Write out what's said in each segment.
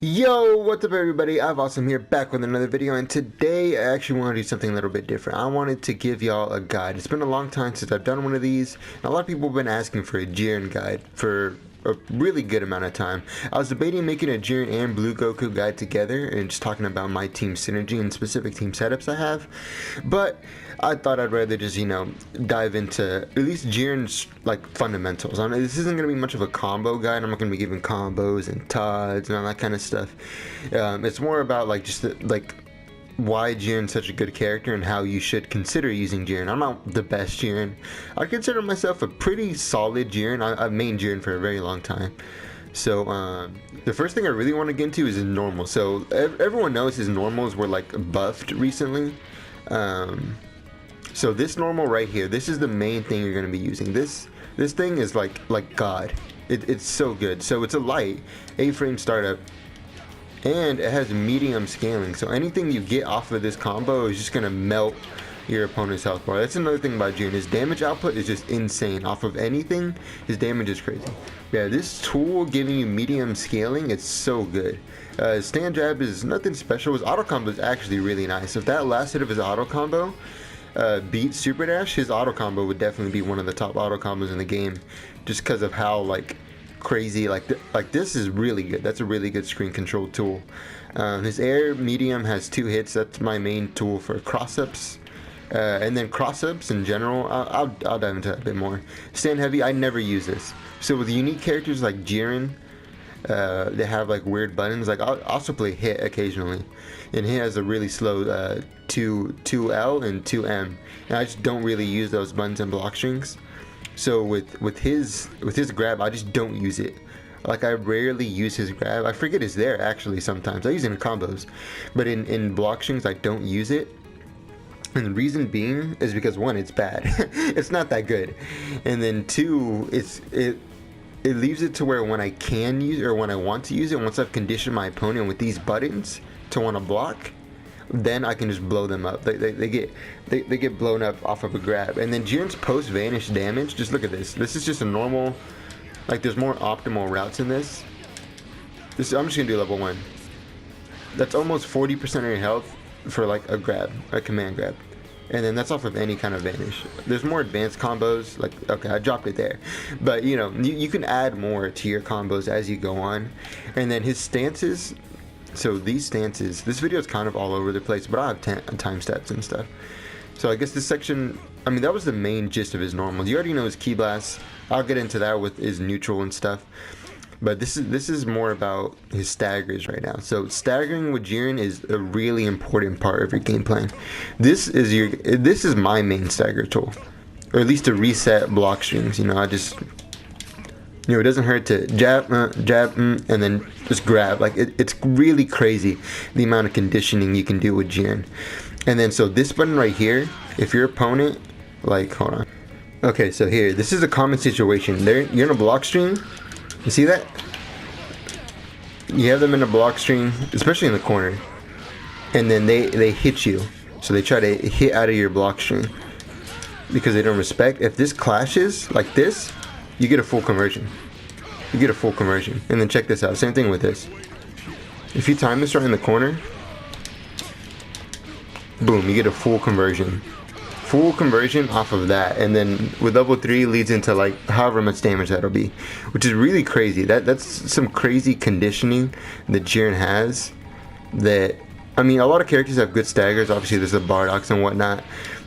Yo, what's up everybody? I've Awesome here back with another video, and today I actually want to do something a little bit different. I wanted to give y'all a guide. It's been a long time since I've done one of these, and a lot of people have been asking for a JIREN guide for a really good amount of time. I was debating making a JIREN and Blue Goku guide together and just talking about my team synergy and specific team setups I have, but I thought I'd rather just, dive into at least JIREN's like fundamentals. This isn't going to be much of a combo guide. I'm not going to be giving combos and TODs and all that kind of stuff. It's more about like just why JIREN's such a good character and how you should consider using JIREN. I'm not the best JIREN. I consider myself a pretty solid JIREN. I've mained JIREN for a very long time. So the first thing I really want to get into is his normal. So everyone knows his normals were like buffed recently. So this normal right here, this is the main thing you're going to be using. This thing is like God. It's so good. So it's a light 8-frame startup, and it has medium scaling. So anything you get off of this combo is just going to melt your opponent's health bar. That's another thing about JIREN. His damage output is just insane. Off of anything, his damage is crazy. Yeah, this tool giving you medium scaling, it's so good. His stand jab is nothing special. His auto combo is actually really nice. If that last hit of his auto combo beat Super Dash, his auto combo would definitely be one of the top auto combos in the game, just because of how like crazy this is really good. That's a really good screen control tool. His air medium has 2 hits. That's my main tool for cross-ups, and then cross-ups in general I'll dive into that a bit more. Stand heavy, I never use this. So with unique characters like JIREN, they have like weird buttons. Like I'll also play hit occasionally, and he has a really slow 2L and 2M, and I just don't really use those buttons and block strings. So with his grab, I just don't use it. Like I rarely use his grab. I forget it's there actually sometimes. I use it in combos, but in block strings I don't use it. And the reason being is because 1, it's bad. It's not that good, and then 2, it leaves it to where when I can use, or when I want to use it, once I've conditioned my opponent with these buttons to want to block, then I can just blow them up. They get blown up off of a grab. And then JIREN's post vanish damage, just look at this. This is just a normal, like there's more optimal routes in this. I'm just gonna do level 1. That's almost 40% of your health for like a grab, a command grab. And then that's off of any kind of vanish. There's more advanced combos, like, okay, I dropped it there. But you can add more to your combos as you go on. And then his stances, so these stances, this video is kind of all over the place, but I have time stats and stuff. So I guess this section, I mean, that was the main gist of his normals. You already know his key blast. I'll get into that with his neutral and stuff. But this is more about his staggers right now. So staggering with JIREN is a really important part of your game plan. This is my main stagger tool, or at least to reset block strings. It doesn't hurt to jab, and then just grab. Like it's really crazy the amount of conditioning you can do with JIREN. And then so this button right here, if your opponent, like, hold on. Okay, so here, this is a common situation. You're in a block string. You see that? You have them in a block string, especially in the corner, and then they hit you. So they try to hit out of your block string because they don't respect. If this clashes like this, you get a full conversion. You get a full conversion. And then check this out. Same thing with this. If you time this right in the corner, boom, you get a full conversion. Full conversion off of that, and then with level 3 leads into like however much damage that'll be, which is really crazy. That's some crazy conditioning that JIREN has. That, I mean, a lot of characters have good staggers. Obviously there's the Bardox and whatnot,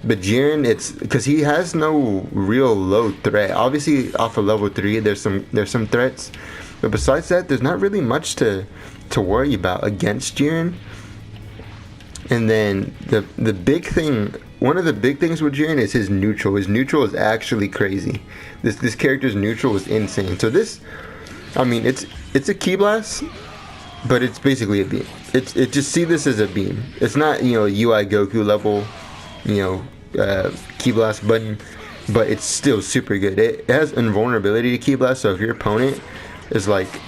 but JIREN, it's because he has no real low threat. Obviously off of level 3 there's some threats, but besides that there's not really much to worry about against JIREN. And then the big thing, one of the big things with JIREN is his neutral. His neutral is actually crazy. This character's neutral is insane. So this, I mean, it's a key blast, but it's basically a beam. It just see this as a beam. It's not UI Goku level, key blast button, but it's still super good. It has invulnerability to key blast. So if your opponent is like,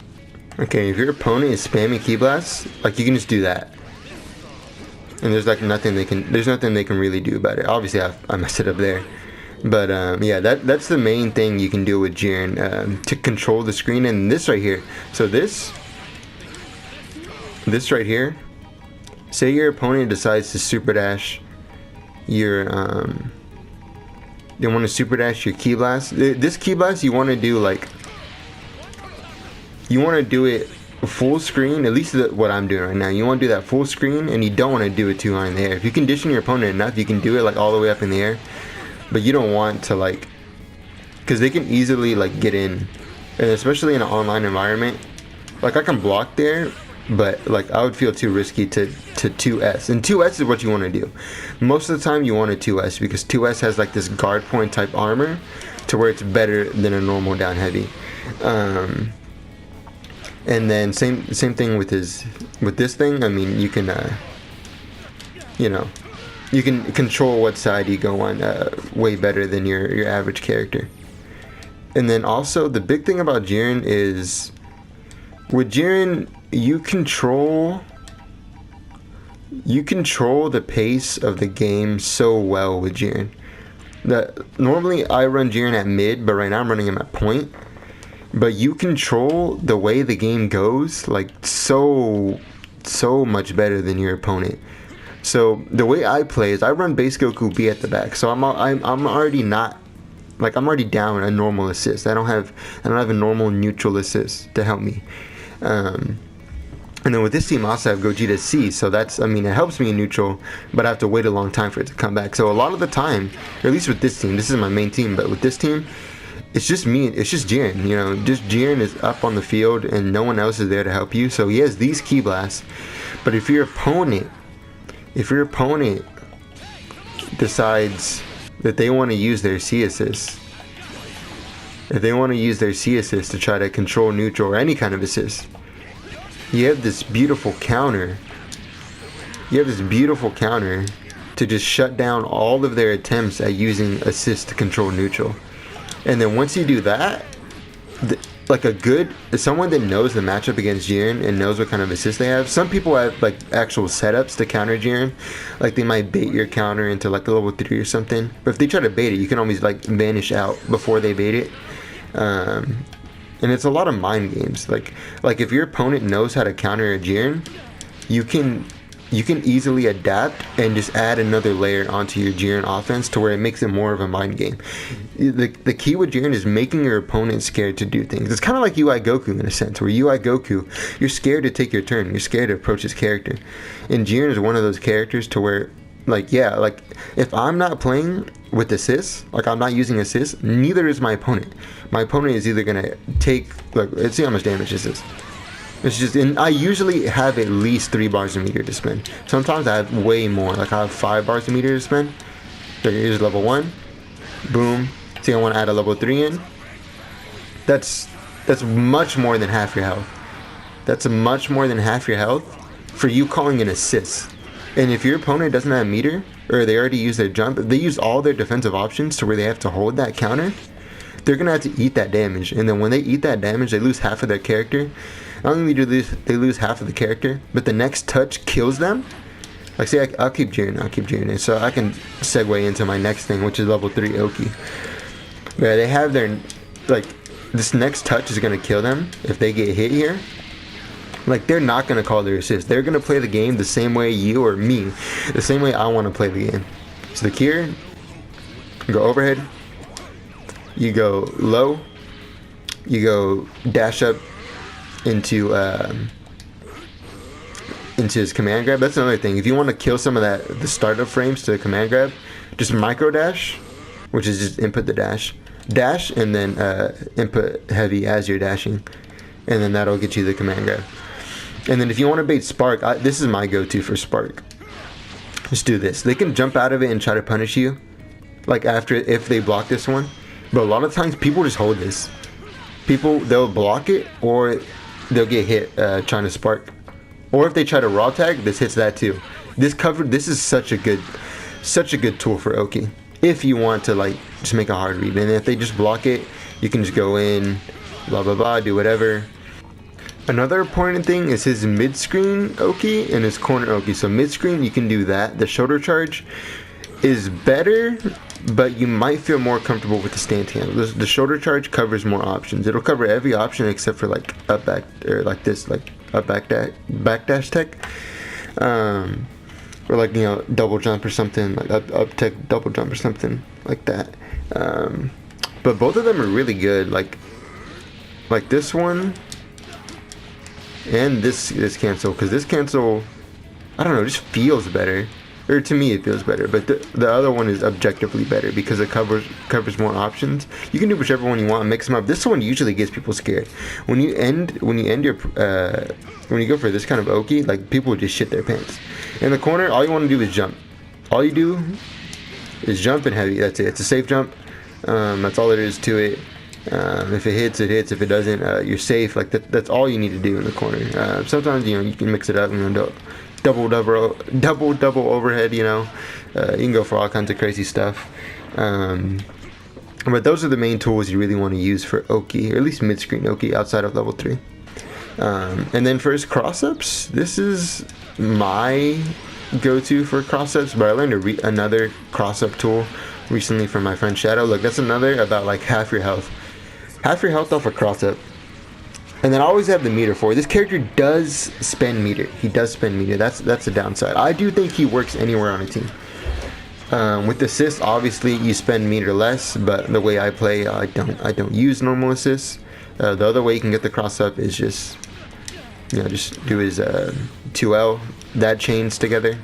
okay, if your opponent is spamming key blast, like you can just do that. And there's like nothing they can really do about it. Obviously I messed it up there, but yeah, that's the main thing you can do with JIREN to control the screen. And this right here, so this this right here, say your opponent decides to super dash your they want to super dash your key blast. This key blast, you want to do like, you want to do it full screen, at least what I'm doing right now. You want to do that full screen, and you don't want to do it too high in the air. If you condition your opponent enough, you can do it like all the way up in the air, but you don't want to, like, because they can easily like get in, and especially in an online environment. Like, I can block there, but like I would feel too risky to 2S, and 2S is what you want to do. Most of the time you want a 2S, because 2S has like this guard point type armor to where it's better than a normal down heavy. And then same thing with this thing. I mean, you can you know, you can control what side you go on way better than your average character. And then also the big thing about JIREN is, with JIREN, you control the pace of the game so well with JIREN. That normally I run JIREN at mid, but right now I'm running him at point. But you control the way the game goes like so much better than your opponent. So the way I play is I run base Goku B at the back. So I'm already not, like, I'm already down a normal assist. I don't have a normal neutral assist to help me. And then with this team, I also have Gogeta C, so that's, I mean, it helps me in neutral, but I have to wait a long time for it to come back. So a lot of the time, or at least with this team, this is my main team, but with this team, it's just me, it's just JIREN, you know, just JIREN is up on the field and no one else is there to help you. So he has these key blasts, but if your opponent decides that they want to use their C assist, if they want to use their C assist to try to control neutral or any kind of assist, you have this beautiful counter. You have this beautiful counter to just shut down all of their attempts at using assist to control neutral. And then once you do that, like someone that knows the matchup against JIREN and knows what kind of assist they have. Some people have like actual setups to counter JIREN. Like they might bait your counter into like a level 3 or something. But if they try to bait it, you can always like vanish out before they bait it. And it's a lot of mind games. Like if your opponent knows how to counter a JIREN, you can easily adapt and just add another layer onto your JIREN offense to where it makes it more of a mind game. The key with JIREN is making your opponent scared to do things. It's kind of like UI Goku in a sense, where UI Goku, you're scared to take your turn. You're scared to approach his character. And JIREN is one of those characters to where, like, yeah, like if I'm not playing with assists, like I'm not using assists, neither is my opponent. My opponent is either gonna take, like, let's see how much damage this is. It's just, and I usually have at least 3 bars a meter to spend. Sometimes I have way more, like I have 5 bars a meter to spend. Here's level 1, boom. See, I want to add a level 3 in. That's much more than half your health. That's much more than half your health for you calling an assist. And if your opponent doesn't have meter, or they already use their jump, if they use all their defensive options to where they have to hold that counter, they're gonna have to eat that damage. And then when they eat that damage, they lose half of their character. Not only do they lose half of the character, but the next touch kills them. Like, say, I'll keep JIREN, so I can segue into my next thing, which is level 3 Oki. Yeah, they have their, like, this next touch is gonna kill them if they get hit here. Like, they're not gonna call their assist. They're gonna play the game the same way you or me, the same way I want to play the game. So the Kier, you go overhead, you go low, you go dash up into his command grab. That's another thing. If you want to kill some of the startup frames to the command grab, just micro dash, which is just input the dash, and then input heavy as you're dashing, and then that'll get you the command grab. And then if you want to bait Spark, this is my go-to for Spark. Just do this. They can jump out of it and try to punish you, like if they block this one. But a lot of times people just hold this. They'll block it, or they'll get hit trying to Spark. Or if they try to raw tag, this hits that too. This is such a good tool for Oki. If you want to, like, just make a hard read. And if they just block it, you can just go in, blah blah blah, do whatever. Another important thing is his mid-screen Oki and his corner Oki. So mid-screen, you can do that. The shoulder charge is better, but you might feel more comfortable with the stance handle. The shoulder charge covers more options. It'll cover every option except for like up back, or like this, like a backdash tech, or like, you know, double jump or something, like up tech double jump or something like that. But both of them are really good. Like this one and this cancel, because this cancel, I don't know, just feels better. Or to me it feels better, but the other one is objectively better because it covers more options. You can do whichever one you want and mix them up. This one usually gets people scared. When you end your when you go for this kind of Oki, like, people would just shit their pants. In the corner, all you want to do is jump. All you do is jump and heavy. That's it. It's a safe jump. That's all there is to it. If it hits, it hits. If it doesn't, you're safe. Like that's all you need to do in the corner. Sometimes, you know, you can mix it up, you know, double overhead, you know. You can go for all kinds of crazy stuff. But those are the main tools you really want to use for Oki, or at least mid-screen Oki outside of level 3. And then for his cross-ups, this is my go-to for cross-ups, but I learned another cross-up tool recently from my friend Shadow. Look, that's another about like half your health off a cross-up. And then I always have the meter for it. This character does spend meter. He does spend meter. That's the downside. I do think he works anywhere on a team. With assists, obviously you spend meter less, but the way I play, I don't use normal assists. The other way you can get the cross up is just, you know, just do his 2L, that chains together.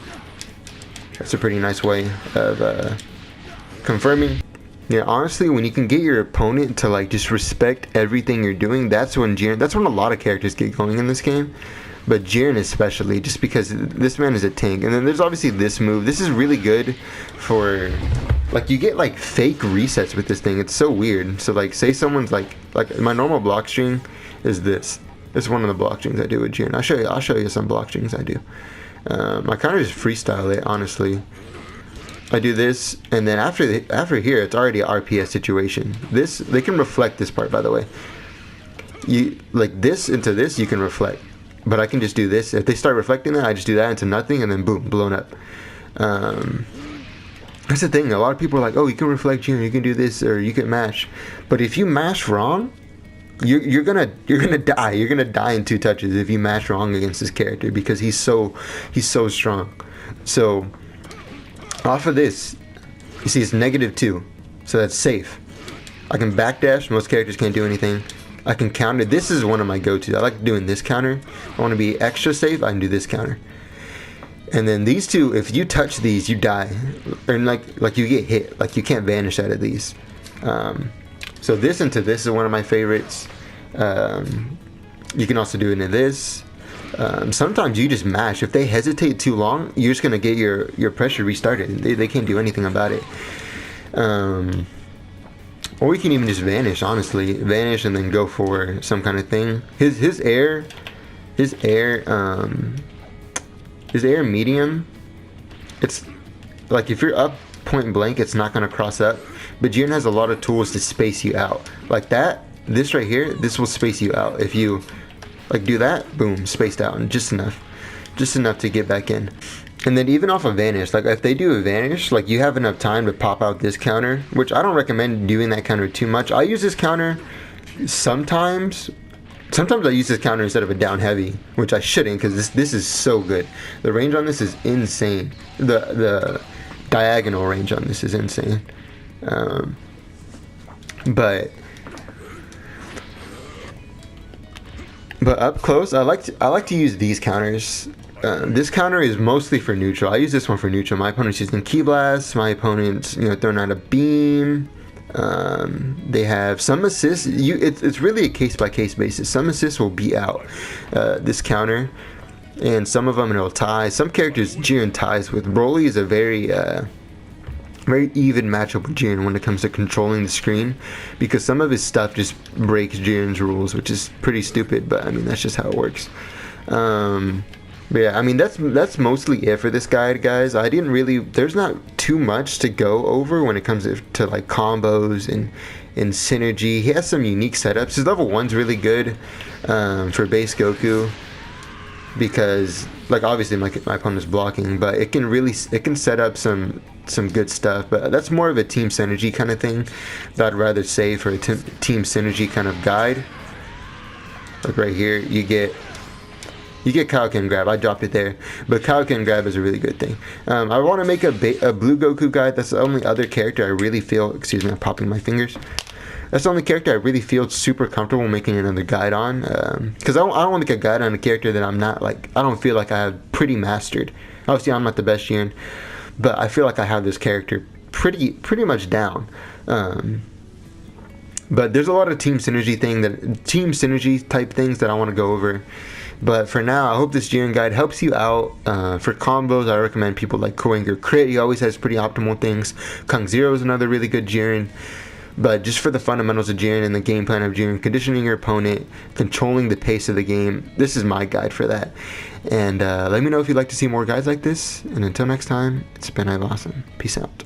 That's a pretty nice way of confirming. Yeah, honestly, when you can get your opponent to like just respect everything you're doing, that's when a lot of characters get going in this game. But JIREN especially, just because this man is a tank. And then there's obviously this move. This is really good for, like, you get like fake resets with this thing. It's so weird. So like, say someone's like my normal block string is this. This is one of the block strings I do with JIREN. I'll show you some block strings I do. I kind of just freestyle it, honestly. I do this, and then after here, it's already an RPS situation. They can reflect this part, by the way. You like this into this, you can reflect, but I can just do this. If they start reflecting that, I just do that into nothing, and then boom, blown up. That's the thing. A lot of people are like, "Oh, you can reflect here, you can do this, or you can mash." But if you mash wrong, you're gonna die. You're gonna die in 2 touches if you mash wrong against this character, because he's so strong. So off of this, you see it's -2, so that's safe. I can backdash. Most characters can't do anything. I can counter. This is one of my go-tos. I like doing this counter. I want to be extra safe, I can do this counter. And then these two, if you touch these, you die, or like you get hit. Like, you can't vanish out of these. So this into this is one of my favorites. You can also do it into this. Sometimes you just mash. If they hesitate too long, you're just gonna get your pressure restarted. They can't do anything about it. Or you can even just vanish. Honestly, vanish and then go for some kind of thing. His air medium. It's like, if you're up point blank, it's not gonna cross up. But JIREN has a lot of tools to space you out. Like that. This right here. This will space you out if you. Like, do that, boom, spaced out, and just enough to get back in. And then even off of vanish, like if they do a vanish, like you have enough time to pop out this counter, which I don't recommend doing that counter too much. I use this counter sometimes. Sometimes I use this counter instead of a down heavy, which I shouldn't, because this is so good. The range on this is insane. The diagonal range on this is insane. But up close, I like to use these counters. This counter is mostly for neutral. I use this one for neutral. My opponent's using Key Blast. My opponent's, you know, throwing out a beam. They have some assists. It's really a case-by-case basis. Some assists will beat out this counter, and some of them it'll tie. Some characters JIREN ties with. Broly is a very even matchup with JIREN when it comes to controlling the screen, because some of his stuff just breaks JIREN's rules, which is pretty stupid, but I mean, that's just how it works. But yeah, I mean, that's mostly it for this guide, guys. There's not too much to go over when it comes to like combos and synergy. He has some unique setups. His level 1's really good for base Goku, because like obviously my opponent's blocking, but it can set up some good stuff. But that's more of a team synergy kind of thing that I'd rather say for a team synergy kind of guide. Like right here, you get You get Kaioken grab. I dropped it there, but Kaioken grab is a really good thing. I want to make a blue Goku guide. That's the only other character I really feel. Excuse me, I'm popping my fingers. That's the only character I really feel super comfortable making another guide on. Because I don't want to make a guide on a character that I'm not like. I don't feel like I have pretty mastered. Obviously, I'm not the best Jiren, but I feel like I have this character pretty much down. But there's a lot of team synergy type things that I want to go over. But for now, I hope this Jiren guide helps you out. For combos, I recommend people like Koinger Crit. He always has pretty optimal things. Kung Zero is another really good Jiren. But just for the fundamentals of Jiren and the game plan of Jiren, conditioning your opponent, controlling the pace of the game, this is my guide for that. And let me know if you'd like to see more guides like this. And until next time, it's been awesome. Peace out.